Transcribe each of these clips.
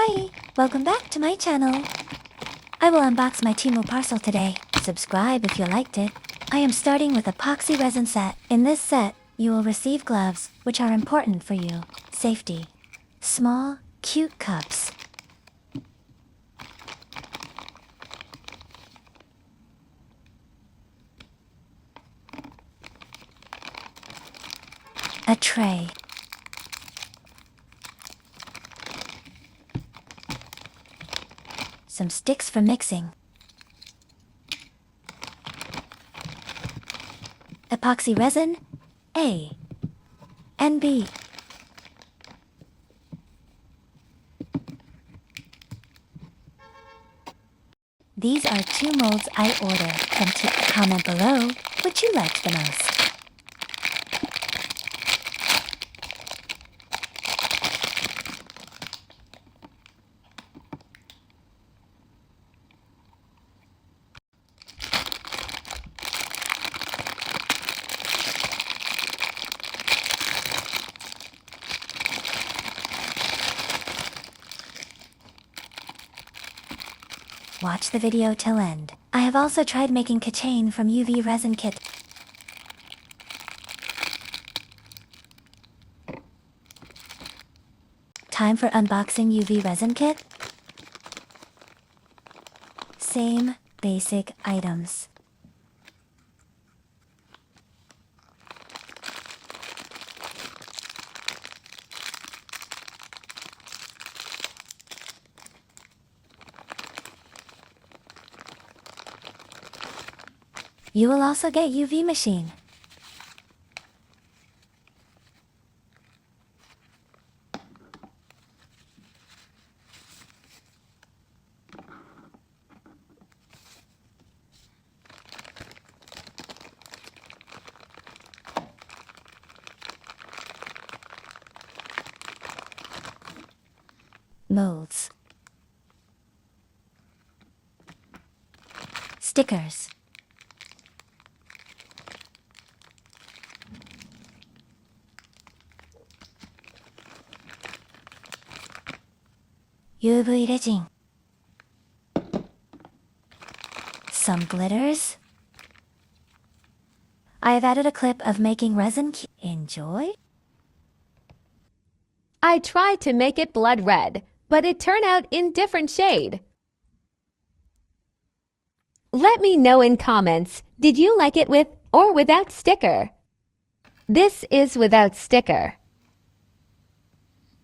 Hi! Welcome back to my channel. I will unbox my Temu parcel today. Subscribe if you liked it. I am starting with epoxy resin set. In this set, you will receive gloves, which are important for you. Safety. Small, cute cups. A tray. Some sticks for mixing. Epoxy resin, A and B. These are 2 molds I ordered from Temu. Comment below which you liked the most. Watch the video till end. I have also tried making keychain from UV resin kit. Time for unboxing UV resin kit. Same basic items. You will also get UV machine. Molds. Stickers. UV resin. Some glitters. I have added a clip of making resin. Enjoy. I tried to make it blood red, but it turned out in different shade. Let me know in comments, did you like it with or without sticker? This is without sticker.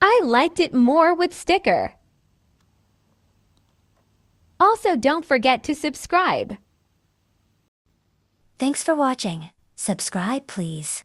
I liked it more with sticker. Also, don't forget to subscribe. Thanks for watching. Subscribe, please.